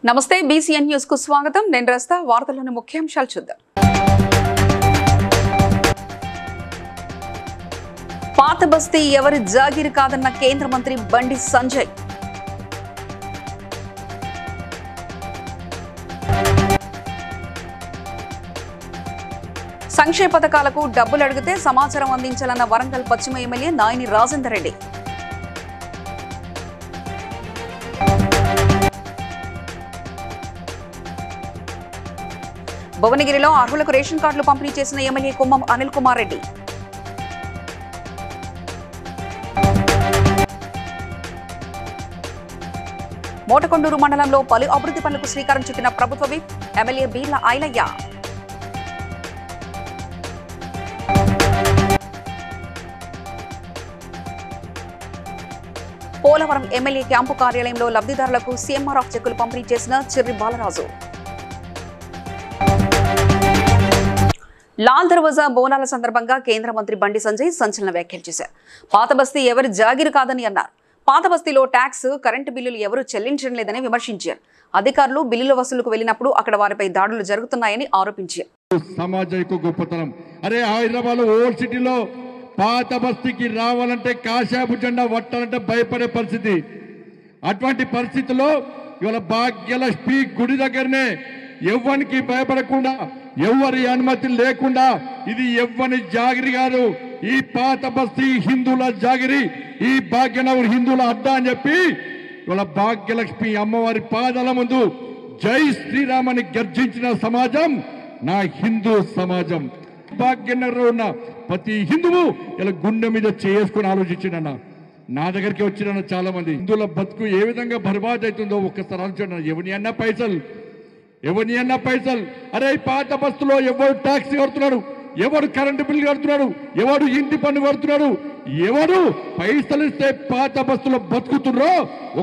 నమస్తే BCN news కు స్వాగతం. నేను రస్తా. వార్తల్లోని ముఖ్యాంశాలు చూద్దాం. పాత బస్తీ ఎవరి జాగీరు కాదన్న కేంద్ర మంత్రి బండి సంజయ్. సంక్షేమ పథకాలకు డబ్బులు అడిగితే సమాచారం అందించాలన్న వరంగల్ పశ్చిమ ఎమ్మెల్యే నాయని రాజేందర్ రెడ్డి. భువనగిరిలో అర్హులకు రేషన్ కార్డులు పంపిణీ చేసిన ఎమ్మెల్యే కుమ్మం అనిల్ కుమార్ రెడ్డి. మోటకొండూరు మండలంలో పలు అభివృద్ధి పనులకు శ్రీకారం చుట్టిన ప్రభుత్వ whip MLA Beerla Ailaiah. Polavaram MLA camp కార్యాలయంలో లబ్ధిదారులకు సీఎంఆర్ఎఫ్ చెక్కులు పంపిణీ చేసిన చిర్రి బాలరాజు. లాల్ దర్వాజా బోనాల సందర్భంగా కేంద్ర మంత్రి బండి సంజయ్ సంచలన వ్యాఖ్యలు చేశారు. పాత బస్తీ ఎవరి జాగీరు కాదని అన్నారు. పాత బస్తీలో ట్యాక్స్, కరెంటు బిల్లులు ఎవరూ చెల్లించడం లేదని విమర్శించారు. అధికారులు బిల్లుల వసూలుకు వెళ్లినప్పుడు అక్కడ వారిపై దాడులు జరుగుతున్నాయని ఆరోపించారు. హైదరాబాద్ ఓల్డ్ సిటీలో పాత బస్తీకి రావాలంటే కాశాపు జెండా పట్టాలంటే భయపడే పరిస్థితి. అటువంటి పరిస్థితిలో ఇవాళ భాగ్యలక్ష్మి గుడి దగ్గరనే ఎవ్వరికి భయపడకుండా, ఎవరి అనుమతి లేకుండా, ఇది ఎవ్వని జాగిరి కాదు, ఈ పాత బస్తీ హిందువుల జాగిరి, ఈ భాగ్యనగర్ హిందువుల అడ్డా అని చెప్పి ఇవాళ భాగ్యలక్ష్మి అమ్మవారి పాదాల ముందు జై శ్రీరామ్ అని గర్జించిన సమాజం నా హిందూ సమాజం. భాగ్యనగర్లో ఉన్న ప్రతి హిందువు ఇలా గుండె మీద చేసుకుని ఆలోచించిన నా దగ్గరికి వచ్చిన చాలా మంది హిందువుల బతుకు ఏ విధంగా బర్బాద్ అవుతుందో ఒక్కసారి ఆలోచన. ఎవరిని అన్నా పైసలు అరే పాత బస్సులో ఎవరు ట్యాక్సీ కడుతున్నాడు, ఎవడు కరెంటు బిల్లు కడుతున్నాడు, ఎవడు ఇంటి పన్ను కడుతున్నాడు, ఎవడు పైసలు ఇస్తే పాత బస్సులో బతుకుతున్నారో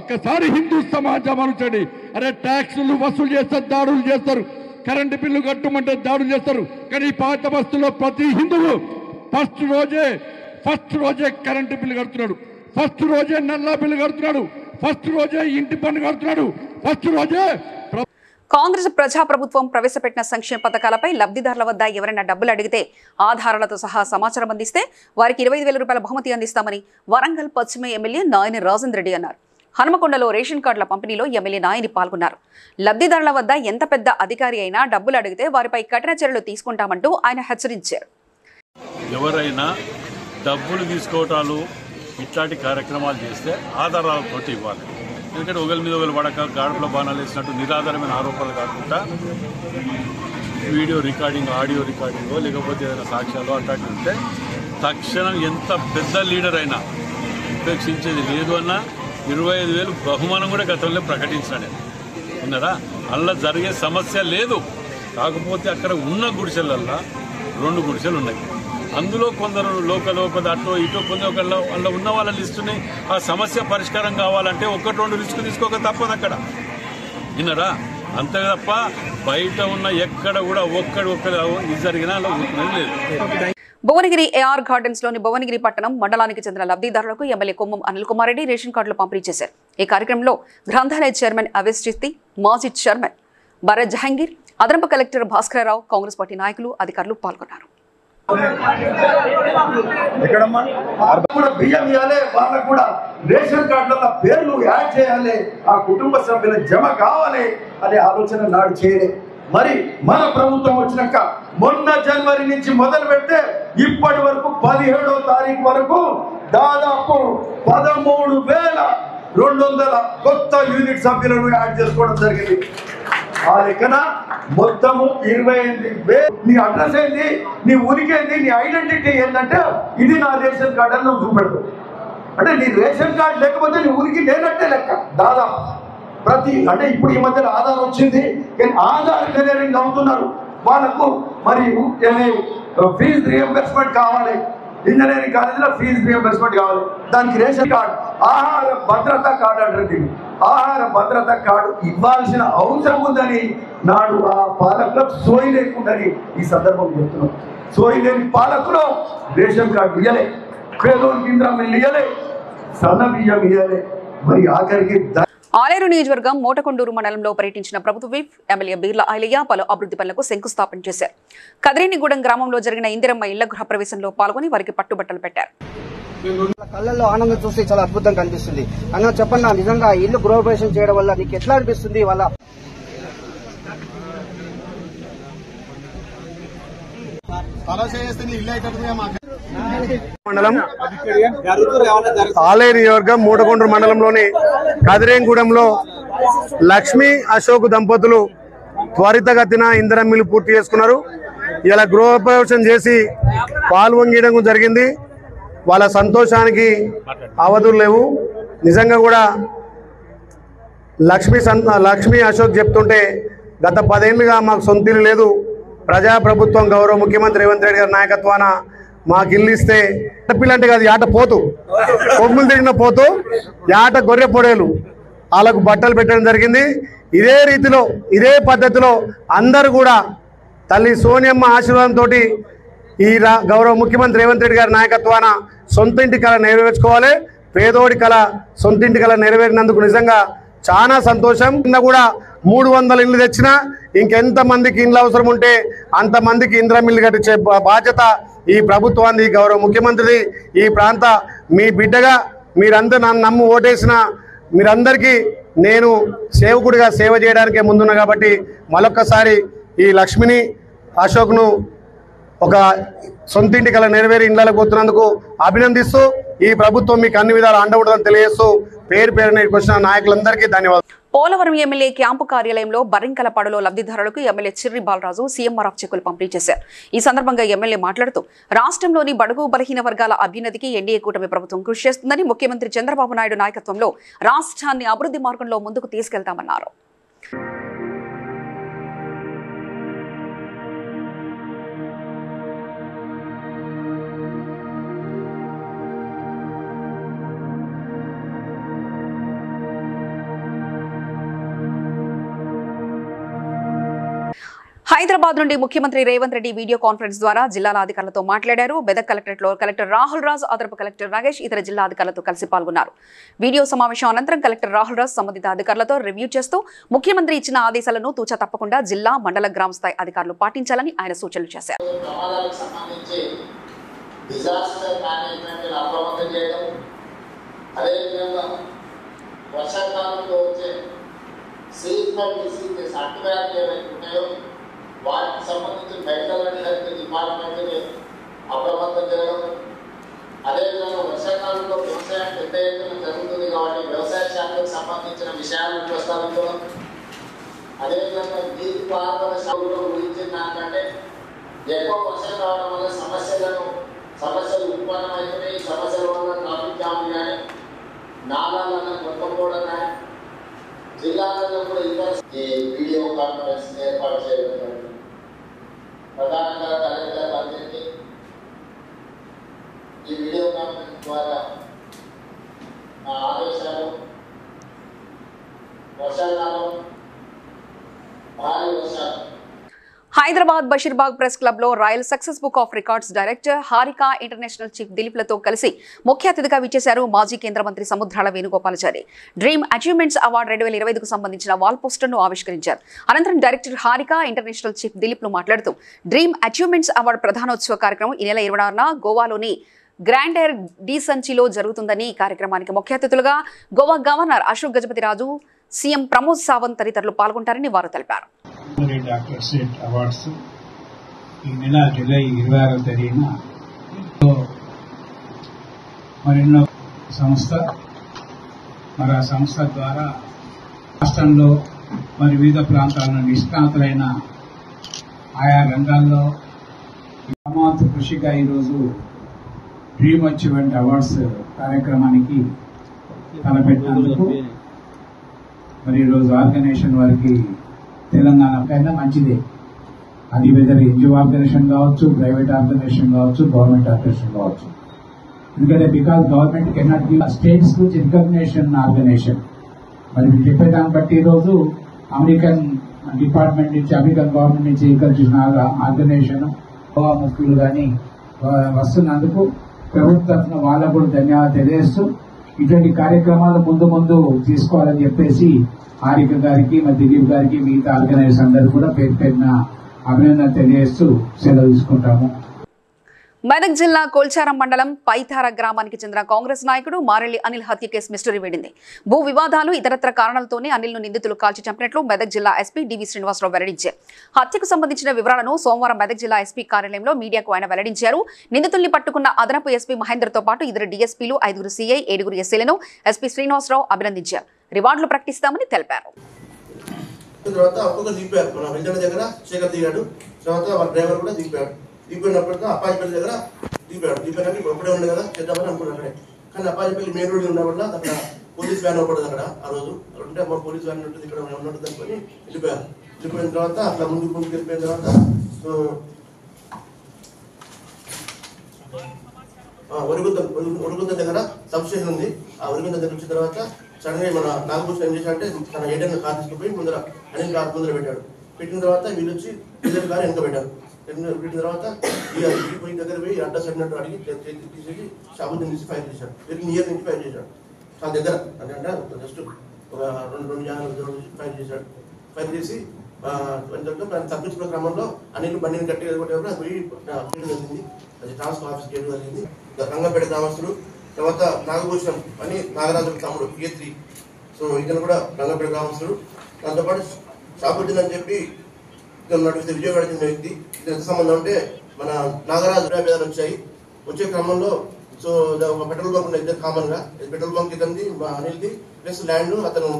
ఒక్కసారి హిందూ సమాజం ఆలోచండి. అరే ట్యాక్సులు వసూలు చేస్తారు, దాడులు చేస్తారు, కరెంటు బిల్లు కట్టమంటే దాడులు చేస్తారు. కానీ పాత బస్సులో ప్రతి హిందువు ఫస్ట్ రోజే కరెంటు బిల్లు కడుతున్నాడు, ఫస్ట్ రోజే నల్లా బిల్లు కడుతున్నాడు, ఫస్ట్ రోజే ఇంటి పన్ను కడుతున్నాడు, ఫస్ట్ రోజే. కాంగ్రెస్ ప్రజాప్రభుత్వం ప్రవేశపెట్టిన సంక్షేమ పథకాలపై లబ్ధిదారుల వద్ద ఎవరైనా డబ్బులు అడిగితే ఆధారాలతో సహా సమాచారం అందిస్తే వారికి 25,000 రూపాయల బహుమతి అందిస్తామని వరంగల్ పశ్చిమ ఎమ్మెల్యే నాయని రాజేందర్ రెడ్డి అన్నారు. హనుమకొండలో రేషన్ కార్డుల పంపిణీలో ఎమ్మెల్యే నాయని పాల్గొన్నారు. లబ్ధిదారుల వద్ద ఎంత పెద్ద అధికారి అయినా డబ్బులు అడిగితే వారిపై కఠిన చర్యలు తీసుకుంటామంటూ ఆయన హెచ్చరించారు. ఎవరైనా డబ్బులు తీసుకోవటాలు ఇట్లాంటి కార్యక్రమాలు చేస్తే ఆధారాలతో ఇవ్వాలి. ఎందుకంటే ఒకరి మీద ఒకరు పడక గాడుపుల బాణాలు వేసినట్టు నిరాధారమైన ఆరోపణలు కాకుండా వీడియో రికార్డింగ్, ఆడియో రికార్డింగో లేకపోతే ఏదైనా సాక్ష్యాలు అట్లాంటివి ఉంటే తక్షణం ఎంత పెద్ద లీడర్ అయినా ఉపేక్షించేది లేదు అన్న 25,000 బహుమానం కూడా గతంలో ప్రకటించాడు. విన్నారా? అలా జరిగే సమస్య లేదు. కాకపోతే అక్కడ ఉన్న గుడిసెలల్లో 2 గుడిసెలు ఉన్నాయి. అందులో కొందరు లోకల్ అటో ఇటో కొందరు అలా ఉన్న వాళ్ళ లిస్టుని ఆ సమస్య పరిష్కారం కావాలంటే 1-2 రిస్క్ తీసుకోక తప్పదు అక్కడ. విన్నారా? అంతే తప్ప బయట ఉన్న ఎక్కడ కూడా ఒక్కడు ఇది జరిగినా అలా లేదు. భువనగిరి ఏఆర్ గార్డెన్స్ లోని భువనగిరి పట్టణం మండలానికి చెందిన లబ్ధిదారులకు ఎమ్మెల్యే కుమ్మం అనిల్ కుమార్ రెడ్డి రేషన్ కార్డులు పంపిణీ చేశారు. ఈ కార్యక్రమంలో గ్రంథాలయ చైర్మన్ అవేస్ చిత్తి, మాజీ చైర్మన్ భరత్ జహంగీర్, అదనపు కలెక్టర్ భాస్కరరావు, కాంగ్రెస్ పార్టీ నాయకులు, అధికారులు పాల్గొన్నారు. బియ్యం ఇవ్వాలి, వాళ్ళకు కూడా రేషన్ కార్డుల పేర్లు యాడ్ చేయాలి, ఆ కుటుంబ సభ్యుల జమ కావాలి అనే ఆలోచన నాడు చేయలే. మరి మన ప్రభుత్వం వచ్చినాక మొన్న జనవరి నుంచి మొదలు పెడితే ఇప్పటి వరకు 17వ తారీఖు వరకు దాదాపు 13,200 కొత్త యూనిట్ సభ్యులను యాడ్ చేసుకోవడం జరిగింది. ఆ లెక్కన మొత్తము 28,000. నీ అడ్రస్ ఏంది, నీ ఊరికేంది, నీ ఐడెంటిటీ ఏంటంటే ఇది నా రేషన్ కార్డు అని నువ్వు చూపెడతావు. అంటే నీ రేషన్ కార్డు లేకపోతే నీ ఊరికి లేనట్టే లెక్క దాదాపు. అంటే ఇప్పుడు ఈ మధ్యన ఆధార్ వచ్చింది, కానీ ఆధార్ క్లియరింగ్ అవుతున్నారు వాళ్ళకు. మరి ఫీజు రియంబర్స్మెంట్ కావాలి, ఇంజనీరింగ్ కాలేజీలో ఫీజు రియంబర్స్మెంట్ కావాలి, దానికి రేషన్ కార్డు, ఆహార భద్రత కార్డు అంటారు. ఆహార భద్రత కార్డు ఇవ్వాల్సిన అవసరం ఉందని నాడు ఆ పాలకులకు సోయి లేకుండాని ఈ సందర్భం చెప్తున్నాం. సోయి లేని పాలకులు రేషన్ కార్డు ఇయ్యలే, పేదోళ్ళకి ఇంద్రం ఇయ్యలే, సన్న బియ్యం ఇయ్యలే, మరి ఆఖరికి ఆలేరు నియోజకవర్గం మోటకొండూరు మండలంలో పర్యటించిన ప్రభుత్వ విప్ ఎమ్మెల్యే బీర్ల ఐలయ్య పలు అభివృద్ధి పనులకు శంకుస్థాపన చేశారు. కదిరేనిగూడెం గ్రామంలో జరిగిన ఇందిరమ్మ ఇళ్ల గృహ ప్రవేశంలో పాల్గొని వారికి పట్టుబట్టలు పెట్టారు. కళ్ళల్లో ఆనందం చూస్తే చాలా అద్భుతంగా కనిపిస్తుంది. అన్న చెప్పన్నా, నిజంగా ఇల్లు గృహప్రవేశం చేయడం వల్ల నీకు ఎట్లా అనిపిస్తుంది? వాళ్ళ మండలం ఆలేరు నియోజకవర్గం మూటకొండూరు మండలంలోని కదిరేంగూడెంలో లక్ష్మీ అశోక్ దంపతులు త్వరితగతిన ఇందిరమ్మ పూర్తి చేసుకున్నారు. ఇలా గృహప్రవేశం చేసి పాల్గొనడం జరిగింది. వాళ్ళ సంతోషానికి అవధులు లేవు. నిజంగా కూడా లక్ష్మీ అశోక్ చెప్తుంటే గత 10 ఏళ్లుగా మాకు సొంత ఇల్లు లేదు, ప్రజాప్రభుత్వం గౌరవ ముఖ్యమంత్రి రేవంత్ రెడ్డి గారి నాయకత్వాన మాకు ఇల్లు ఇస్తే పిల్లంటే కాదు, యాట పోతు కొమ్ములు తిరిగిన పోతూ యాట గొర్రె పొడేలు వాళ్ళకు బట్టలు పెట్టడం జరిగింది. ఇదే రీతిలో ఇదే పద్ధతిలో అందరూ కూడా తల్లి సోనియమ్మ ఆశీర్వాదంతో ఈ గౌరవ ముఖ్యమంత్రి రేవంత్ రెడ్డి గారి నాయకత్వాన సొంత ఇంటి కళ నెరవేర్చుకోవాలి. పేదోడి కళ సొంత ఇంటి కళ నెరవేరినందుకు నిజంగా చాలా సంతోషం. కింద కూడా 300 ఇళ్ళు తెచ్చినా ఇంకెంత మందికి ఇండ్లు అవసరం ఉంటే అంతమందికి ఇందిరమ్మ ఇల్లు కట్టించే బాధ్యత ఈ ప్రభుత్వాన్ని, గౌరవ ముఖ్యమంత్రిది. ఈ ప్రాంత మీ బిడ్డగా మీరందరూ నన్ను నమ్ము ఓటేసిన మీరందరికీ నేను సేవకుడిగా సేవ చేయడానికే ముందున్నా కాబట్టి మరొక్కసారి ఈ లక్ష్మిని అశోక్ను ఒక సొంత ఇంటి కళ నెరవేరి ఇండ్లకు పోతున్నందుకు అభినందిస్తూ ఈ ప్రభుత్వం మీకు అన్ని విధాలు అండవుంటుందని తెలియజేస్తూ పేరు వచ్చిన నాయకులందరికీ ధన్యవాదాలు. పోలవరం ఎమ్మెల్యే క్యాంపు కార్యాలయంలో బర్రింకలపాడులో లబ్ధిదారులకు ఎమ్మెల్యే చిర్రి బాలరాజు సీఎంఆర్ఎఫ్ చెక్కులు పంపిణీ చేశారు. ఈ సందర్భంగా ఎమ్మెల్యే మాట్లాడుతూ రాష్ట్రంలోని బడుగు బలహీన వర్గాల అభ్యున్నతికి ఎన్డీఏ కూటమి ప్రభుత్వం కృషి చేస్తుందని, ముఖ్యమంత్రి చంద్రబాబు నాయుడు నాయకత్వంలో రాష్ట్రాన్ని అభివృద్ధి మార్గంలో ముందుకు తీసుకెళ్తామన్నారు. హైదరాబాద్ నుండి ముఖ్యమంత్రి రేవంత్ రెడ్డి వీడియో కాన్ఫరెన్స్ ద్వారా జిల్లాల అధికారులతో మాట్లాడారు. మెదక్ కలెక్టరేట్లో కలెక్టర్ రాహుల్ రాజ్, అదనపు కలెక్టర్ నాగేష్ ఇతర జిల్లా అధికారులతో కలిసి పాల్గొన్నారు. వీడియో సమావేశం అనంతరం కలెక్టర్ రాహుల్ రాజ్ సంబంధిత అధికారులతో రివ్యూ చేస్తూ ముఖ్యమంత్రి ఇచ్చిన ఆదేశాలను తూచా తప్పకుండా జిల్లా, మండల, గ్రామ స్థాయి అధికారులు పాటించాలని ఆయన సూచనలు చేశారు. వాటికి సంబంధించిన మెడికల్ అండ్ హెల్త్ డిపార్ట్మెంట్ని అప్రమత్తం చేయడం, అదేవిధంగా వర్షాకాలంలో వ్యవసాయం పెద్ద ఎత్తున జరుగుతుంది కాబట్టి వ్యవసాయ శాఖకు సంబంధించిన విషయాలను ప్రస్తావించడం, అదేవిధంగా నీటిపారుదల శాఖలో గురించిన దానికంటే ఎక్కువ వర్షం రావడం వల్ల సమస్యలు ఉత్పన్నమవుతున్నాయి. ఈ సమస్యల వల్ల ట్రాఫిక్ జామ్ కానీ, నాలాలను కొత్తపోవడం కానీ, జిల్లాలలో కూడా ఇతర వీడియో కాన్ఫరెన్స్ ఏర్పాటు చేయడం ప్రధానంగా కలెక్టర్ అందరికీ ఈ వీడియో కాన్ఫరెన్స్ ద్వారా ఆదేశాలు, వర్షాకాలం, భారీ వర్షాలు. హైదరాబాద్ బషీర్బాగ్ ప్రెస్ క్లబ్ లో royal success book of records director Harika, international chief దిలీప్లతో కలిసి ముఖ్య అతిథిగా విచ్చేశారు మాజీ కేంద్ర మంత్రి Samudrala Venugopalachari. Dream achievements award 2025కు సంబంధించిన వాల్ పోస్టర్ను ఆవిష్కరించారు. అనంతరం డైరెక్టర్ హారికా, ఇంటర్నేషనల్ చీఫ్ దిలీప్లు మాట్లాడుతూ డ్రీమ్ అచీవ్మెంట్స్ అవార్డు ప్రధానోత్సవ కార్యక్రమం ఈ నెల 26న గోవాలోని గ్రాండెర్ డీసంచిలో జరుగుతుందని, ఈ కార్యక్రమానికి ముఖ్య అతిథులుగా గోవా గవర్నర్ అశోక్ గజపతిరాజు, సీఎం ప్రమోద్ సావంత్ తదితరులు పాల్గొంటారని వారు తెలిపారు. డాక్టరేట్ అవార్డ్స్ ఈ నెల జూలై 26వ తేదీన మరెన్నో సంస్థ ఆ సంస్థ ద్వారా రాష్ట్రంలో మరి వివిధ ప్రాంతాలను నిష్ణాతులైన ఆయా రంగాల్లో గ్రామాంత కృషిగా ఈరోజు డ్రీమ్ అచీవ్మెంట్ అవార్డ్స్ కార్యక్రమానికి తలపెట్టినందుకు మరి ఈరోజు ఆర్గనైజేషన్ వారికి తెలంగాణకైనా మంచిదే. అది వెదర్ ఎన్జిఓ ఆర్గనైజేషన్ కావచ్చు, ప్రైవేట్ ఆర్గనైజేషన్ కావచ్చు, గవర్నమెంట్ ఆర్గనైజేషన్ కావచ్చు. ఎందుకంటే because government cannot give states కు రికగ్నేషన్ ఆర్గనైజేషన్. మరి మీరు చెప్పేదాన్ని బట్టి ఈరోజు అమెరికన్ డిపార్ట్మెంట్ నుంచి, అమెరికన్ గవర్నమెంట్ నుంచి రికగ్నేషన్ ఆర్గనైజేషన్ గోవా ముఖ్యులు కానీ వస్తున్నందుకు ప్రభుత్వ తరఫున వాళ్ళకు కూడా ధన్యవాదాలు తెలియజేస్తూ ఇటువంటి కార్యక్రమాలు ముందు ముందు తీసుకోవాలని చెప్పేసి హారిక గారికి దిలీప్ గారికి మిగతా ఆర్గనైజర్స్ అందరూ కూడా పేరు పేరున అభినందన తెలియజేస్తూ సెలవు తీసుకుంటాము. మెదక్ జిల్లా కొల్చారం మండలం పైతార గ్రామానికి చెందిన కాంగ్రెస్ నాయకుడు మారెల్లి అనిల్ హత్య కేసు మిస్టరీ వీడింది. భూ వివాదాలు ఇతరత్ర కారణాలతోనే అనిల్ను నిందితులు కాల్చి చంపినట్లు మెదక్ జిల్లా ఎస్పీ డివి శ్రీనివాసరావు వెల్లడించారు. హత్యకు సంబంధించిన వివరాలను సోమవారం మెదక్ జిల్లా ఎస్పీ కార్యాలయంలో మీడియాకు ఆయన వెల్లడించారు. నిందితుల్ని పట్టుకున్న అదనపు ఎస్పీ మహేందర్తో పాటు 2 డీఎస్పీలు, 5 సిఐ, 7 ఎస్సీలను ఎస్పీ శ్రీనివాసరావు అభినందించారు. రివార్డులు ప్రకటిస్తామని తెలిపారు. దిగిపోయినప్పటికీ అప్పాజిపల్లి దగ్గర దిగిపోయినాక ఒకటే ఉండే కదా చేద్దామని అనుకున్నాను. కానీ అప్పాజిపల్లి మెయిన్ రోడ్ ఉన్న వల్ల అక్కడ పోలీస్ వ్యాన్ ఒకటి అక్కడ ఆ రోజు అంటే మా పోలీస్ వ్యాన్ ఉంటుంది ఇక్కడ ఉన్నట్టు అనుకొని వెళ్ళిపోయారు. వెళ్ళిపోయిన తర్వాత అట్లా ముందుకు వెళ్ళిపోయిన తర్వాత ఒరుగుంద దగ్గర సబ్స్టేషన్ ఉంది. ఆ ఒరుగుంద దగ్గర వచ్చిన తర్వాత సడన్ గా మన నాగభూషణ్ ఏం చేశాడంటే తన ఏడైనా కార్ తీసుకుపోయి ముందర అనిల్ కార్ ముందర పెట్టాడు. పెట్టిన తర్వాత వీళ్ళు వచ్చి ఇద్దరు కారు వెనక పెట్టారు. పెట్టిన తర్వాత పోయి దగ్గర పోయి అడ్రస్ అడిగినట్టు అడిగి తీసేసి షాబుద్దీన్ తీసి ఫైర్ చేశాడు. వెరీ నియర్ నుంచి ఫైర్ చేశాడు. చాలా దగ్గర అంటే జస్ట్ ఒక 2 జాగాల ఫైర్ చేశాడు. ఫైర్ చేసి తప్పించుకున్న క్రమంలో అనిల్ బండిని గట్టిగా కొట్టేప్పుడు అది పోయి జరిగింది. అది ట్రాన్స్ఫర్ ఆఫీస్ గేట్ జరిగింది. రంగంపేట గ్రామస్తులు తర్వాత నాగభూషణం అని నాగరాజు తమ్ముడు A3. సో ఇతను కూడా రంగంపేట గ్రామస్తుడు. దాంతోపాటు షాబుద్దీన్ అని చెప్పి నడిపితే విజయవాడ చెందిన వ్యక్తి. ఎంత సంబంధం అంటే మన నాగరాజు పేదలు వచ్చాయి. వచ్చే క్రమంలో సో ఒక పెట్రోల్ బంక్ ఉన్న ఇద్దరు కామన్ గా పెట్రోల్ బంక్ ఇతనిది అనిల్ది ప్లస్ ల్యాండ్ అతను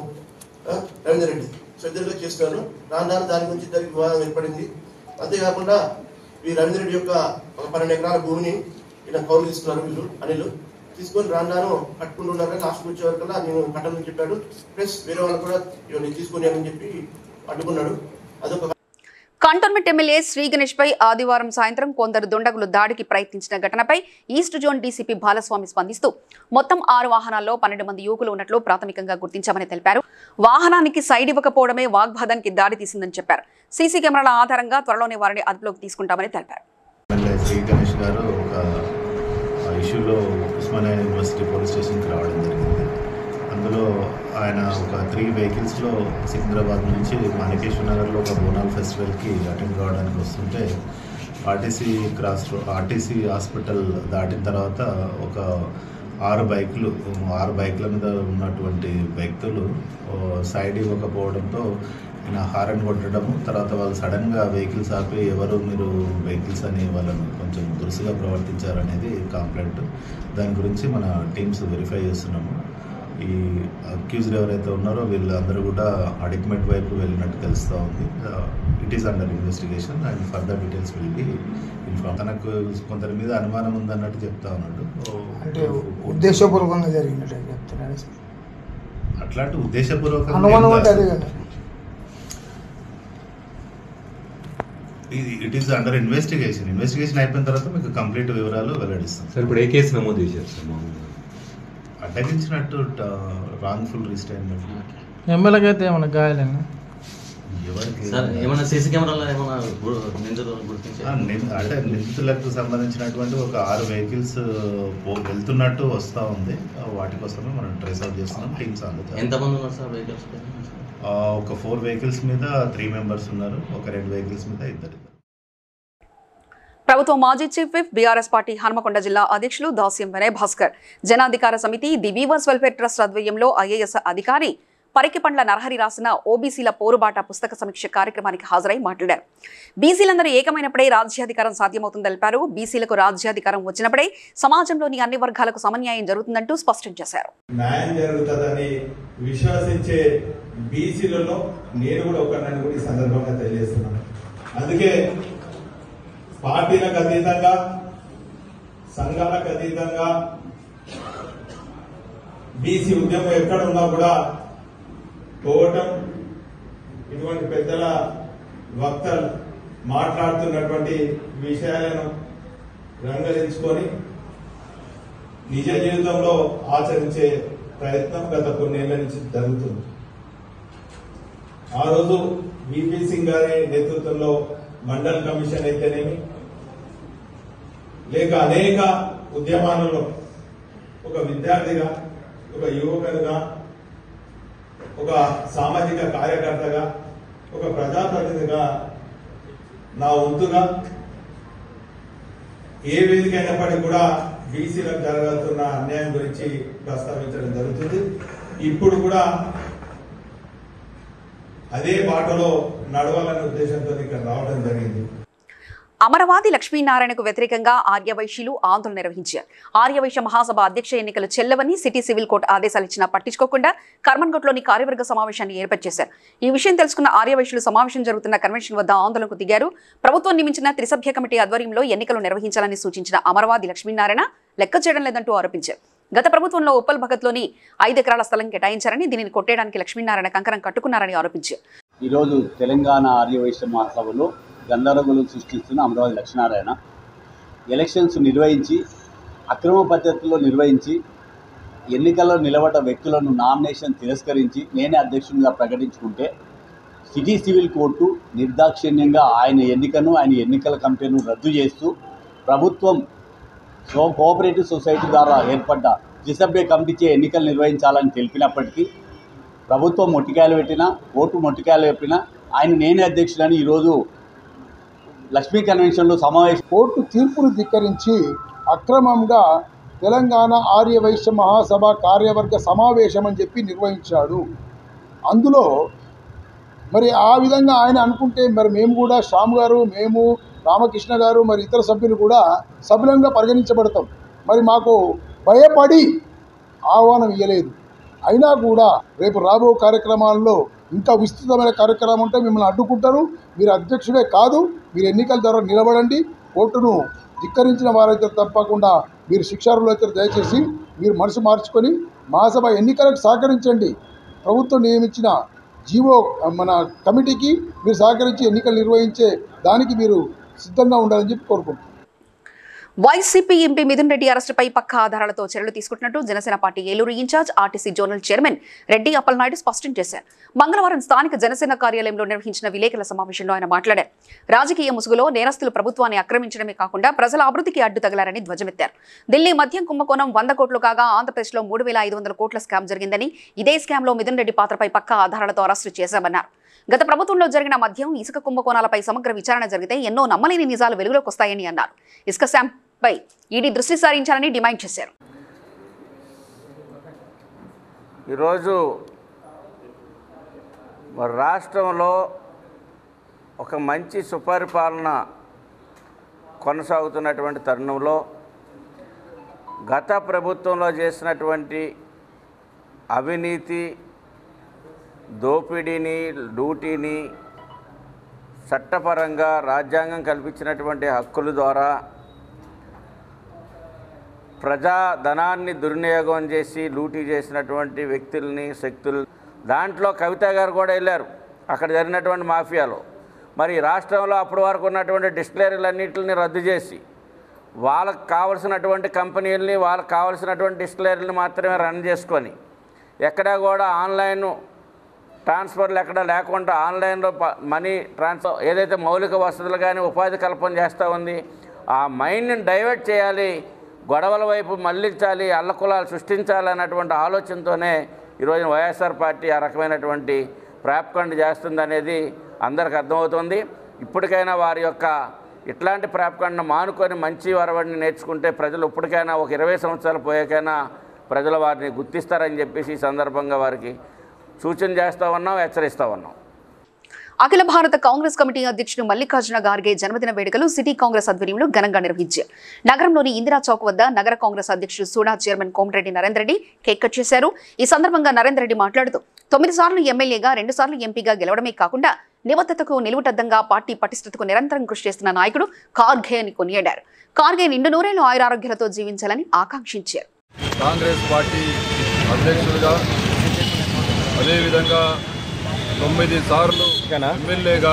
రవీందర్ రెడ్డి. సో ఇద్దరుగా చేస్తున్నారు. రాను దాని గురించి ఇద్దరికి వివాదం ఏర్పడింది. అంతేకాకుండా ఈ రవీందర్ రెడ్డి యొక్క ఒక 12 ఎకరాల భూమిని ఈయన కౌలు తీసుకున్నారు. వీళ్ళు అనిల్ తీసుకొని రాను కట్టుకుంటున్నారు. లాస్ట్ వచ్చే వరకల్లా నేను కట్టమని చెప్పాడు. ప్లస్ వేరే వాళ్ళు కూడా తీసుకుని అని చెప్పి అడ్డుకున్నాడు. అదొక కంటోన్మెంట్ ఎమ్మెల్యే శ్రీ గణేష్ పై ఆదివారం సాయంత్రం కొందరు దుండగులు దాడికి ప్రయత్నించిన ఘటనపై ఈస్ట్ జోన్ డీసీపీ బాలస్వామి స్పందిస్తూ మొత్తం 6 వాహనాల్లో 12 మంది యువకులు ఉన్నట్లు ప్రాథమికంగా గుర్తించామని తెలిపారు. వాహనానికి సైడ్ ఇవ్వకపోవడమే వాగ్వాదానికి దాడి తీసిందని చెప్పారు. సీసీ కెమెరాల ఆధారంగా త్వరలోనే వారిని అదుపులోకి తీసుకుంటామని తెలిపారు. శ్రీ గణేష్ గారు ఒక ఇష్యూలో ఉస్మానియా యూనివర్సిటీ పోలీస్ స్టేషన్కి రావడం జరిగింది. అందులో ఆయన ఒక 3 వెహికల్స్లో సికింద్రాబాద్ నుంచి మాణికేశ్వర నగర్లో ఒక బోనాల్ ఫెస్టివల్కి అటెండ్ కావడానికి వస్తుంటే ఆర్టీసీ హాస్పిటల్ దాటిన తర్వాత ఒక 6 బైకుల మీద ఉన్నటువంటి వ్యక్తులు సైడ్ ఇవ్వకపోవడంతో ఈయన హారన్ కొట్టడము, తర్వాత వాళ్ళు సడన్గా వెహికల్స్ ఆపి ఎవరు మీరు వెహికల్స్ అని వాళ్ళని కొంచెం దురుసుగా ప్రవర్తించారనేది కంప్లైంట్. దాని గురించి మన టీమ్స్ వెరిఫై చేస్తున్నాము. ఈ అక్యూజ్డ్ ఎవరైతే ఉన్నారో వీళ్ళందరూ కూడా అడిక్మెంట్ వైపు వెళ్ళినట్టు తెలుస్తూ ఉంది. It is under investigation and further details will be inform. తనకు కొందరి మీద అనుమానం ఉందన్నట్టు చెప్తా ఉన్నాడు. ఉద్దేశపూర్వకంగా జరిగినట్టు చెప్తున్నాడు. అట్లాంటి ఉద్దేశపూర్వకంగా it is under investigation. Investigation అయిపోయిన తర్వాత మీకు కంప్లీట్ వివరాలు వెల్లడిస్తాం. సార్ ఇప్పుడు ఏ కేసు నమోదు చేశారు సార్? అడ్డగించినట్టు రాంగ్ఫుల్ రిస్టైన్మెంట్. ఎమ్మెల్యేకి అయితే ఏమన్నా గాయాలేనా? ఏమన్నా సీసీ కెమెరాలో ఏమన్నా అంటే నిందితులకు సంబంధించినటువంటి ఒక 6 వెహికల్స్ వెళ్తున్నట్టు వస్తూ ఉంది. వాటి కోసమే మనం ట్రేస్ అవుట్ చేస్తున్నాం. టీమ్స్ ఎంతమంది ఉన్నారు సార్ వెహికల్స్? ఒక 4 వెహికల్స్ మీద 3 మెంబర్స్ ఉన్నారు. ఒక 2 వెహికల్స్ మీద 2. ప్రభుత్వ మాజీ chief whip BRS party Hanamkonda జిల్లా అధ్యక్షులు దాస్యం వినయ్ భాస్కర్ జనాధికార సమితి ది వీవర్స్ వెల్ఫేర్ ట్రస్ట్ ఆధ్వర్యంలో ఐఏఎస్ అధికారి పరికిపండ్ల నరహరి రాసిన ఓబీసీల పోరుబాట పుస్తక సమీక్ష కార్యక్రమానికి హాజరై మాట్లాడారు. బీసీలందరూ ఏకమైనప్పుడే రాజ్యాధికారం సాధ్యమవుతుందని తెలిపారు. బీసీలకు రాజ్యాధికారం వచ్చినప్పుడే సమాజంలోని అన్ని వర్గాలకు సమన్యాయం జరుగుతుందంటూ స్పష్టం చేశారు. న్యాయం జరుగుతుందని విశ్వసించే బీసీలలో నేను కూడా ఒకరిని కూడా ఈ సందర్భంగా తెలియజేస్తున్నాను. అందుకే పార్టీలకు అతీతంగా, సంఘాలకు అతీతంగా బీసీ ఉద్యమం ఎక్కడ ఉన్నా కూడా పోవటం, ఇటువంటి పెద్దల వక్తలు మాట్లాడుతున్నటువంటి విషయాలను రంగరించుకొని నిజ జీవితంలో ఆచరించే ప్రయత్నం గత కొన్నేళ్ల నుంచి జరుగుతుంది. ఆ రోజు విపి సింగ్ గారి నేతృత్వంలో మండల్ కమిషన్ అయితేనేమి, లేక అనేక ఉద్యమాలలో ఒక విద్యార్థిగా ఒక యువకుడుగా, ఒక సామాజిక కార్యకర్తగా, ఒక ప్రజాప్రతినిధిగా నా వంతుగా ఏ వేదిక అయినప్పటికీ కూడా బీసీలకు జరగతున్న అన్యాయం గురించి ప్రస్తావించడం జరుగుతుంది. ఇప్పుడు కూడా అదే బాటలో నడవాలనే ఉద్దేశంతో ఇక్కడ రావడం జరిగింది. అమరవాది లక్ష్మీనారాయణకు వ్యతిరేకంగా ఆర్యవైశ్యులు ఆందోళన నిర్వహించారు. ఆర్యవైశ్య మహాసభ అధ్యక్ష ఎన్నికలు చెల్లవని సిటీ సివిల్ కోర్టు ఆదేశాలు ఇచ్చినా పట్టించుకోకుండా కర్మన్ఘట్లోని కార్యవర్గ సమావేశాన్ని ఏర్పాటు చేశారు. ఈ విషయం తెలుసుకున్న ఆర్యవైశ్యులు సమావేశం జరుగుతున్న కన్వెన్షన్ వద్ద ఆందోళనకు దిగారు. ప్రభుత్వం నియమించిన త్రిసభ్య కమిటీ ఆధ్వర్యంలో ఎన్నికలు నిర్వహించాలని సూచించిన అమరవాది లక్ష్మీనారాయణ లెక్క చేయడం లేదంటూ ఆరోపించారు. గత ప్రభుత్వంలో ఉప్పల్ భగత్లోని 5 ఎకరాల స్థలం కేటాయించారని, దీనిని కొట్టేయడానికి లక్ష్మీనారాయణ కంకణం కట్టుకున్నారని ఆరోపించారు. ఈరోజు తెలంగాణ ఆర్యవైశ్య మహాసభలో గందరగోళం సృష్టిస్తున్న అమరవాది లక్ష్మీనారాయణ ఎలక్షన్స్ నిర్వహించి అక్రమ పద్ధతిలో నిర్వహించి ఎన్నికల్లో నిలబడ్డ వ్యక్తులను నామినేషన్ తిరస్కరించి నేనే అధ్యక్షునిగా ప్రకటించుకుంటే సిటీ సివిల్ కోర్టు నిర్దాక్షిణ్యంగా ఆయన ఎన్నికల కమిటీను రద్దు చేస్తూ ప్రభుత్వం కోఆపరేటివ్ సొసైటీ ద్వారా ఏర్పడ్డ త్రిసభ్య కమిటీచే ఎన్నికలు నిర్వహించాలని తెలిపినప్పటికీ ప్రభుత్వం మొట్టికాయలు పెట్టినా, కోర్టు మొట్టికాయలు చెప్పినా ఆయన నేనే అధ్యక్షుడని ఈరోజు లక్ష్మీ కన్వెన్షన్లో సమావేశం. కోర్టు తీర్పును ధిక్కరించి అక్రమంగా తెలంగాణ ఆర్యవైశ్య మహాసభ కార్యవర్గ సమావేశం అని చెప్పి నిర్వహించాడు. అందులో మరి ఆ విధంగా ఆయన అనుకుంటే మరి మేము కూడా శ్యామ్ గారు, మేము రామకృష్ణ గారు, మరి ఇతర సభ్యులు కూడా సభ్యులంగా పరిగణించబడతాం. మరి మాకు భయపడి ఆహ్వానం ఇవ్వలేదు. అయినా కూడా రేపు రాబో కార్యక్రమాల్లో ఇంకా విస్తృతమైన కార్యక్రమం ఉంటే మిమ్మల్ని అడ్డుకుంటారు. మీరు అధ్యక్షుడే కాదు, మీరు ఎన్నికల ద్వారా నిలబడండి. కోర్టును ధిక్కరించిన వారైతే తప్పకుండా మీరు శిక్షార్హులు అయితే దయచేసి మీరు మనసు మార్చుకొని మహాసభ ఎన్నికలకు సహకరించండి. ప్రభుత్వం నియమించిన జీవో మన కమిటీకి మీరు సహకరించి ఎన్నికలు నిర్వహించే దానికి మీరు సిద్ధంగా ఉండాలని చెప్పి కోరుకుంటున్నాను. వైసీపీ ఎంపీ మిథున్ రెడ్డి అరెస్టుపై పక్కా ఆధారాలతో చర్యలు తీసుకుంటున్నట్టు Janasena party Eluru incharge RTC zonal chairman Reddy Appalanaidu స్పష్టం చేశారు. మంగళవారం స్థానిక జనసేన కార్యాలయంలో నిర్వహించిన విలేకరుల సమావేశంలో ఆయన మాట్లాడారు. రాజకీయ ముసుగులో నేరస్తులు ప్రభుత్వాన్ని ఆక్రమించడమే కాకుండా ప్రజల అభివృద్ధికి అడ్డు తగలారని ధ్వజమెత్తారు. ఢిల్లీ మద్యం కుంభకోణం 100 కోట్లు కాగా ఆంధ్రప్రదేశ్లో 3,500 కోట్ల స్కామ్ జరిగిందని, ఇదే స్కామ్లో మిథున్ రెడ్డి పాత్రపై పక్కా ఆధారాలతో అరెస్టు చేశామన్నారు. గత ప్రభుత్వంలో జరిగిన మద్యం, ఇసుక కుంభకోణాలపై సమగ్ర విచారణ జరిగితే ఎన్నో నమ్మలేని నిజాలు వెలుగులోకి వస్తాయని అన్నారు. ఇసుక స్కామ్ పై ఈడీ దృష్టి సారించాలని డిమాండ్ చేశారు. ఈరోజు రాష్ట్రంలో ఒక మంచి సుపరిపాలన కొనసాగుతున్నటువంటి తరుణంలో గత ప్రభుత్వంలో చేసినటువంటి అవినీతి, దోపిడీని, లూటీని చట్టపరంగా రాజ్యాంగం కల్పించినటువంటి హక్కుల ద్వారా ప్రజాధనాన్ని దుర్వినియోగం చేసి లూటీ చేసినటువంటి వ్యక్తుల్ని, శక్తులు, దాంట్లో కవిత గారు కూడా వెళ్ళారు అక్కడ జరిగినటువంటి మాఫియాలో. మరి రాష్ట్రంలో అప్పటి వరకు ఉన్నటువంటి డిస్టిలరీలన్నింటిని రద్దు చేసి వాళ్ళకు కావలసినటువంటి కంపెనీలని, వాళ్ళకు కావలసినటువంటి డిస్టిలరీలను మాత్రమే రన్ చేసుకొని ఎక్కడా కూడా ఆన్లైన్ ట్రాన్స్ఫర్లు ఎక్కడ లేకుండా ఆన్లైన్లో మనీ ట్రాన్స్ఫర్ ఏదైతే మౌలిక వసతులు కానీ ఉపాధి కల్పన చేస్తూ ఉంది, ఆ మైండ్ని డైవర్ట్ చేయాలి, గొడవల వైపు మళ్లించాలి, అల్లకులాలు సృష్టించాలన్నటువంటి ఆలోచనతోనే ఈరోజు వైఎస్ఆర్ పార్టీ ఆ రకమైనటువంటి ప్రాపకాండ చేస్తుందనేది అందరికి అర్థమవుతుంది. ఇప్పటికైనా వారి యొక్క ఇట్లాంటి ప్రాపకాండను మానుకొని మంచి వరవడిని నేర్చుకుంటే ప్రజలు ఇప్పటికైనా ఒక 20 సంవత్సరాలు పోయాకైనా ప్రజలు వారిని గుర్తిస్తారని చెప్పేసి ఈ సందర్భంగా వారికి సూచన చేస్తూ ఉన్నాం, హెచ్చరిస్తూ ఉన్నాం. అఖిల భారత కాంగ్రెస్ కమిటీ అధ్యక్షుడు మల్లికార్జున ఖార్గే జన్మదిన వేడుకలు సిటీ కాంగ్రెస్ ఆధ్వర్యంలో ఘనంగా నిర్వహించారు. నగరంలోని ఇందిరా చౌక్ వద్ద నగర కాంగ్రెస్ అధ్యక్షుడు SUDA chairman Komatireddy Narender Reddy cake cut చేశారు. ఈ సందర్భంగా నరేందర్ రెడ్డి మాట్లాడుతూ 9 సార్లు ఎమ్మెల్యేగా, 2 సార్లు ఎంపీగా గెలవడమే కాకుండా నిబద్ధతకు నిలువుటద్దంగా పార్టీ పటిష్టతకు నిరంతరం కృషి చేస్తున్న నాయకుడు ఖార్గే అని కొనియాడారు. ఖార్గే నిండు నూరేళ్లు ఆయురారోగ్యాలతో జీవించాలని ఆకాంక్షించారు. కాంగ్రెస్ పార్టీ అధ్యక్షుడిగా, అదేవిధంగా 9 సార్లు ఎమ్మెల్యేగా,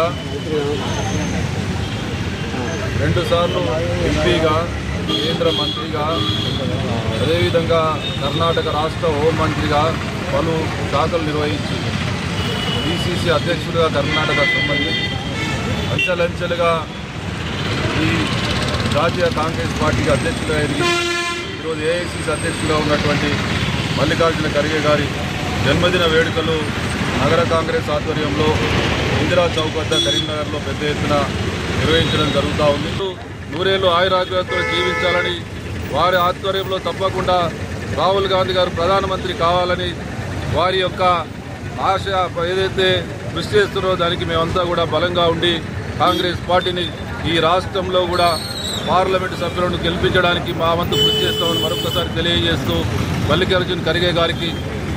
2 సార్లు ఎంపీగా, కేంద్ర మంత్రిగా, అదేవిధంగా కర్ణాటక రాష్ట్ర హోంమంత్రిగా పలు శాఖలు నిర్వహించి బీసీసీ అధ్యక్షుడిగా కర్ణాటక సంబంధించి అంచెలంచెలుగా ఈ జాతీయ కాంగ్రెస్ పార్టీకి అధ్యక్షుడిగా ఎదిగి ఈరోజు ఏఐసీసీ అధ్యక్షుడిగా ఉన్నటువంటి మల్లికార్జున ఖర్గే గారి జన్మదిన వేడుకలు నగర కాంగ్రెస్ ఆధ్వర్యంలో ఇందిరా చౌక్ వద్ద కరీంనగర్లో పెద్ద ఎత్తున నిర్వహించడం జరుగుతూ ఉంది. నూరేళ్లు ఆయురాగ్యంతో జీవించాలని వారి ఆధ్వర్యంలో తప్పకుండా రాహుల్ గాంధీ గారు ప్రధానమంత్రి కావాలని వారి యొక్క ఆశ ఏదైతే కృషి చేస్తున్నారో దానికి మేమంతా కూడా బలంగా ఉండి కాంగ్రెస్ పార్టీని ఈ రాష్ట్రంలో కూడా పార్లమెంటు సభ్యులను గెలిపించడానికి మా వంతు కృషి చేస్తామని మరొకసారి తెలియజేస్తూ మల్లికార్జున ఖర్గే గారికి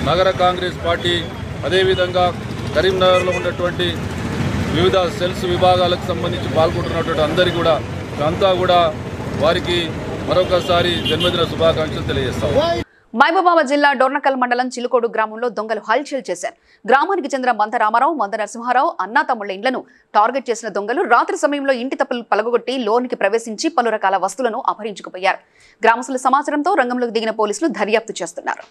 నగర కాంగ్రెస్ పార్టీ అదేవిధంగా కరీంనగర్లో ఉన్నటువంటి వివిధ సెల్స్ విభాగాలకు సంబంధించి పాల్గొంటున్నటువంటి అందరికీ కూడా అంతా కూడా వారికి మరొకసారి జన్మదిన శుభాకాంక్షలు తెలియజేస్తాము. మహబూబాబాద్ జిల్లా డోర్నకల్ మండలం చిలుకోడు గ్రామంలో దొంగలు హల్చల్ చేశారు. గ్రామానికి చెందిన మంద రామారావు, మంద నరసింహారావు అన్నా తమ్ముళ్ల ఇండ్లను టార్గెట్ చేసిన దొంగలు రాత్రి సమయంలో ఇంటి తప్పులు పలగొట్టి లోనికి ప్రవేశించి పలు రకాల వస్తువులను అపహరించుకుపోయారు. గ్రామస్తుల సమాచారంతో రంగంలోకి దిగిన పోలీసులు దర్యాప్తు చేస్తున్నారు.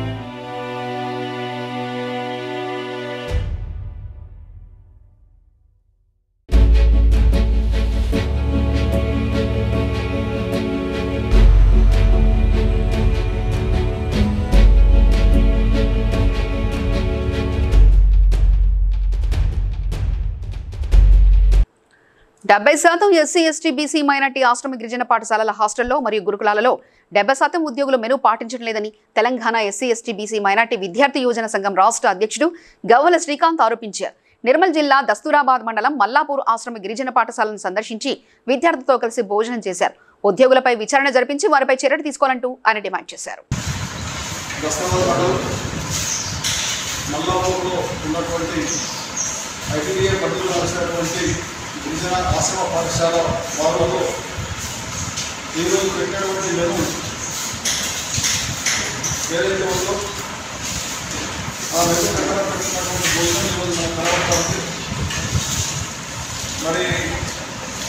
ఎస్సీ ఎస్టీ బీసీ మైనార్టీ ఆశ్రమ గిరిజన పాఠశాలల హాస్టల్లో మరియు గురుకులాలలో 70% ఉద్యోగులు మెను పాటించడం లేదని Telangana SC ST BC minority విద్యార్థి యువజన సంఘం రాష్ట్ర అధ్యక్షుడు గవ్వల శ్రీకాంత్ ఆరోపించారు. నిర్మల్ జిల్లా దస్తూరాబాద్ మండలం మల్లాపూర్ ఆశ్రమ గిరిజన పాఠశాలను సందర్శించి విద్యార్థులతో కలిసి భోజనం చేశారు. ఉద్యోగులపై విచారణ జరిపించి వారిపై చర్యలు తీసుకోవాలంటూ ఆయన డిమాండ్ చేశారు. గిరిజన ఆశ్రమ పాఠశాల వాళ్ళలో ఈరోజు పెట్టినటువంటి మెను ఏదైతే ఉందో ఆ మెను ప్రకారం పెట్టినటువంటి భోజనం ఈరోజు మనకు కనబడుతుంది. మరి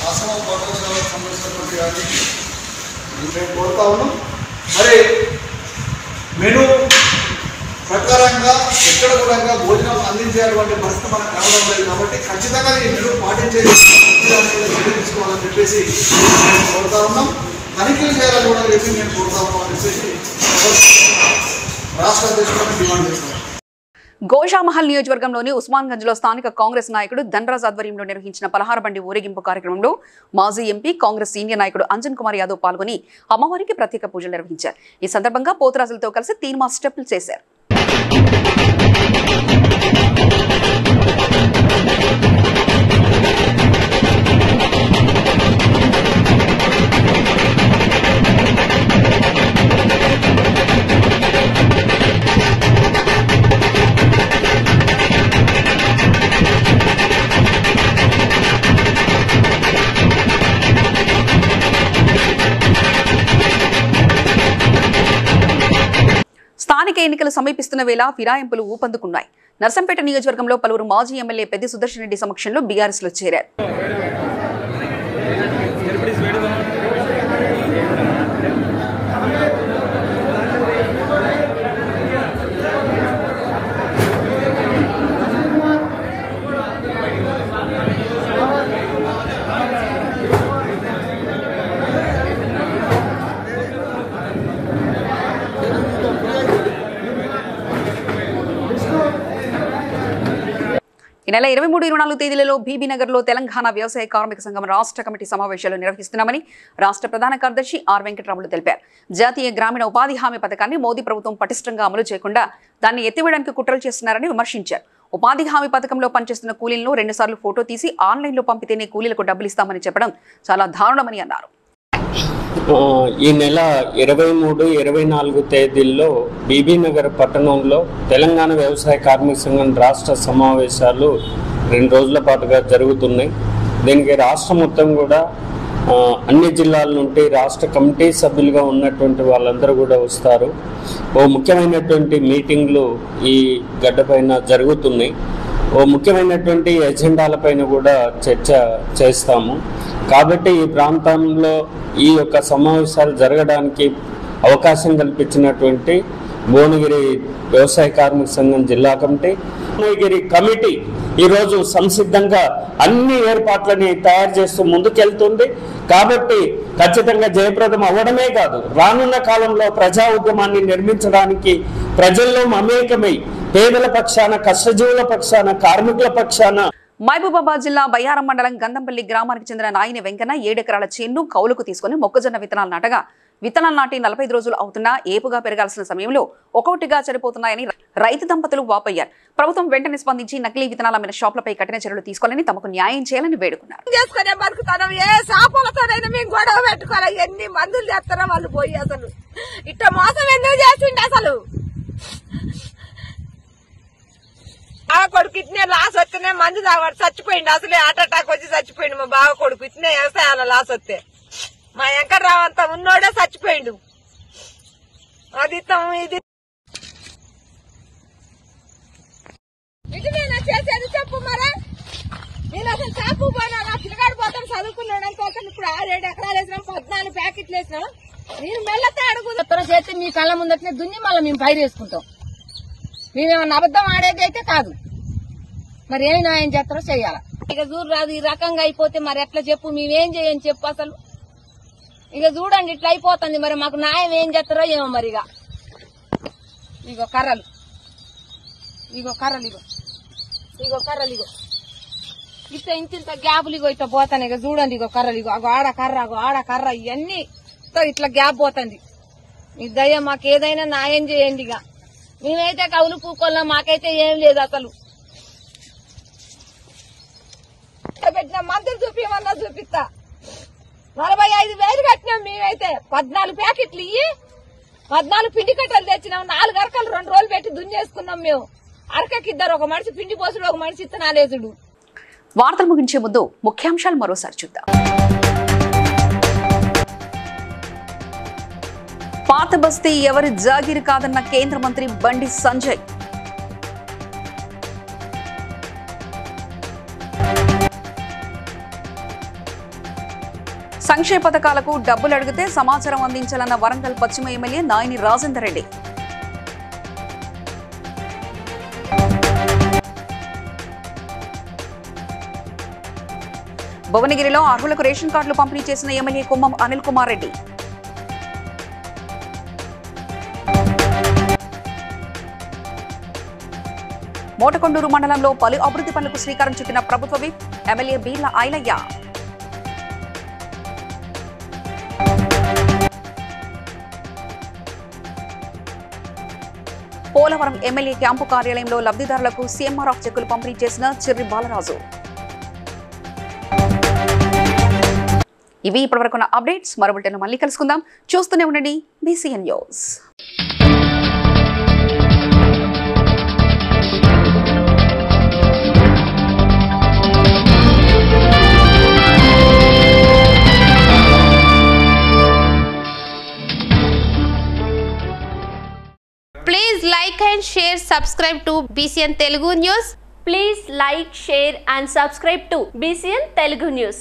ఆశ్రమ పాఠశాలకు సంబంధించినటువంటి కానీ మేము కోరుతా ఉన్నాం. మరి మెను ప్రకారంగా ఎక్కడ కూడా భోజనం అందించేటువంటి పరిస్థితి మనకు కనబడడం లేదు. కాబట్టి ఖచ్చితంగా ఈ మెను పాటించేది తీసుకోవాలని చెప్పేసి మేము కోరుతా ఉన్నాం. తనిఖీలు చేయాలని కూడా చెప్పి మేము కోరుతా ఉన్నాం అని చెప్పేసి రాష్ట్ర అధ్యక్షులను డిమాండ్ చేస్తున్నాం. గోషామహల్ నియోజకవర్గంలోని ఉస్మాన్గంజ్లో స్థానిక కాంగ్రెస్ నాయకుడు ధనరాజ్ ఆధ్వర్యంలో నిర్వహించిన పలహార బండి ఊరేగింపు కార్యక్రమంలో మాజీ ఎంపీ కాంగ్రెస్ సీనియర్ నాయకుడు అంజన్ కుమార్ యాదవ్ పాల్గొని అమ్మవారికి ప్రత్యేక పూజలు నిర్వహించారు. ఈ సందర్భంగా పోతురాజులతో కలిసి తీన్మా స్టెప్పులు చేశారు. స్థానిక ఎన్నికలు సమీపిస్తున్న వేళ ఫిరాయింపులు ఊపందుకున్నాయి. నర్సంపేట నియోజకవర్గంలో పలువురు మాజీ ఎమ్మెల్యే పెద్ది సుదర్శన్ రెడ్డి సమక్షంలో బీఆర్ఎస్ లో చేరారు. ఈ నెల 23-24 తేదీలలో బీబీనగర్లో తెలంగాణ వ్యవసాయ కార్మిక సంఘం రాష్ట్ర కమిటీ సమావేశాలు నిర్వహిస్తున్నామని రాష్ట్ర ప్రధాన కార్యదర్శి ఆర్ వెంకటరాములు తెలిపారు. జాతీయ గ్రామీణ ఉపాధి హామీ పథకాన్ని మోదీ ప్రభుత్వం పటిష్టంగా అమలు చేయకుండా దాన్ని ఎత్తివేయడానికి కుట్రలు చేస్తున్నారని విమర్శించారు. ఉపాధి హామీ పథకంలో పనిచేస్తున్న కూలీలను 2 సార్లు ఫోటో తీసి ఆన్లైన్లో పంపితేనే కూలీలకు డబ్బులు ఇస్తామని చెప్పడం చాలా దారుణమని అన్నారు. ఈ నెల 23-24 తేదీల్లో బీబీనగర్ పట్టణంలో తెలంగాణ వ్యవసాయ కార్మిక సంఘం రాష్ట్ర సమావేశాలు 2 రోజుల పాటుగా జరుగుతున్నాయి. దీనికి రాష్ట్రం మొత్తం కూడా అన్ని జిల్లాల నుండి రాష్ట్ర కమిటీ సభ్యులుగా ఉన్నటువంటి వాళ్ళందరూ కూడా వస్తారు. ఓ ముఖ్యమైనటువంటి మీటింగ్లు ఈ గడ్డపైన జరుగుతున్నాయి. ఓ ముఖ్యమైనటువంటి ఎజెండాలపైన కూడా చర్చ చేస్తాము. కాబట్టి ఈ ప్రాంతంలో ఈ యొక్క సమావేశాలు జరగడానికి అవకాశం కల్పించినటువంటి భువనగిరి వ్యవసాయ కార్మిక సంఘం జిల్లా కమిటీ, భువనగిరి కమిటీ ఈరోజు సంసిద్ధంగా అన్ని ఏర్పాట్లని తయారు చేస్తూ ముందుకెళ్తుంది. కాబట్టి ఖచ్చితంగా జయప్రదం అవ్వడమే కాదు, రానున్న కాలంలో ప్రజా ఉద్యమాన్ని నిర్మించడానికి ప్రజల్లో మమేకమై పేదల పక్షాన, కష్టజీవుల పక్షాన, కార్మికుల పక్షాన. మహబూబాబాద్ జిల్లా బయ్యారం మండలం గంధంపల్లి గ్రామానికి చెందిన నాయని వెంకన్న 7 ఎకరాల చేను కౌలుకు తీసుకుని మొక్కజొన్న విత్తనాలు నాటగా విత్తనాలు నాటి 45 రోజులు అవుతున్నా ఏపుగా పెరగాల్సిన సమయంలో ఒక్కొక్కటిగా చనిపోతున్నాయని రైతు దంపతులు వాపోయారు. ప్రభుత్వం వెంటనే స్పందించి నకిలీ విత్తనాల మీద షాపులపై కఠిన చర్యలు తీసుకోవాలని, తమకు న్యాయం చేయాలని వేడుకున్నారు. ఎన్ని మందులు చేస్తారో వాళ్ళు పోయి అసలు ఇట్ట మోసం ఎందుకు చేసిండు అసలు. ఆ కొడుకు ఇట్నే లాస్ వస్తేనే మందు తాగాడు చచ్చిపోయిండు. అసలే హార్ట్ అటాక్ వచ్చి చచ్చిపోయిండు మా బావ కొడుకు. ఇట్నే వ్యవసాయాల లాస్ వస్తే మా వెంకట్రావు అంతా ఉన్నోడే చచ్చిపోయిండు. అది ఇది ఇటువేనా చేసేది చెప్పు మరా. నేను అసలు చేపు పోయినా నా పిల్లగాడు పోతాను చదువుకున్నాడు అనుకోసం ఇప్పుడు 6-7 ఎకరాలు వేసినాం, 14 ప్యాకెట్లు వేసినాం. నేను మెల్లతే అడుగుతారు చేస్తే మీ కళ్ళ ముందట్నే దున్ని మళ్ళీ మేము పైరు వేసుకుంటాం. మేమేమన్నా అబద్ధం ఆడేది అయితే కాదు. మరి ఏమి న్యాయం చేస్తారో చెయ్యాల. ఇక చూడు రాదు ఈ రకంగా అయిపోతే మరి ఎట్లా చెప్పు, మేమేం చేయని చెప్పు అసలు. ఇక చూడండి ఇట్లా అయిపోతుంది, మరి మాకు న్యాయం ఏం చేస్తారో ఏమో. మరి ఇగో కర్రలు, ఇగో కర్రలు, ఇగో కర్రలు, ఇగో ఇంత గ్యాపులు ఇగో ఇట్లా పోతాను. ఇక చూడండి ఇగో కర్రలు, ఇగో అగో ఆడ కర్ర ఇవన్నీ ఇట్లా గ్యాప్ పోతుంది. మీ దయ మాకు ఏదైనా న్యాయం చేయండి. ఇక మేమైతే కవులు పూకోళ్ళం, మాకైతే ఏం లేదు అసలు. పెట్టిన మందులు చూపించమన్నా చూపిస్తా. 45,000 కట్టినాం మేమైతే. 14 ప్యాకెట్లు ఇయ్యి 14 పిండి కట్టలు తెచ్చినాం. 4 అరకలు 2 రోజులు పెట్టి దున్నేసుకున్నాం మేము. అరకకి 2, ఒక మనిషి పిండి పోసుడు, ఒక మనిషి ఇత్తనాలేసుడు. వార్తలు ముగించే ముందు ముఖ్యాంశాలు మరోసారి చూద్దాం. పాత బస్తీ ఎవరి జాగీరు కాదన్న కేంద్ర మంత్రి బండి సంజయ్. సంక్షేమ పథకాలకు డబ్బులు అడిగితే సమాచారం అందించాలన్న వరంగల్ పశ్చిమ ఎమ్మెల్యే నాయని రాజేందర్ రెడ్డి. భువనగిరిలో అర్హులకు రేషన్ కార్డులు పంపిణీ చేసిన ఎమ్మెల్యే కుమ్మం అనిల్ కుమార్ రెడ్డి. మోటకొండూరు మండలంలో పలు అభివృద్ధి పనులకు శ్రీకారం చుట్టిన ప్రభుత్వ whip MLA Beerla Ailaiah. Polavaram MLA camp కార్యాలయంలో లబ్ధిదారులకు సీఎంఆర్ఎఫ్ చెక్కులు పంపిణీ చేసిన చిర్రి బాలరాజు. ఇవి ఇప్పటివరకున్న అప్డేట్స్. మరో బులెటిన్లో మళ్ళీ కలుసుకుందాం. చూస్తూనే ఉండండి BCN news. Please like and share, subscribe to BCN Telugu News. Please like, share and subscribe to BCN Telugu News.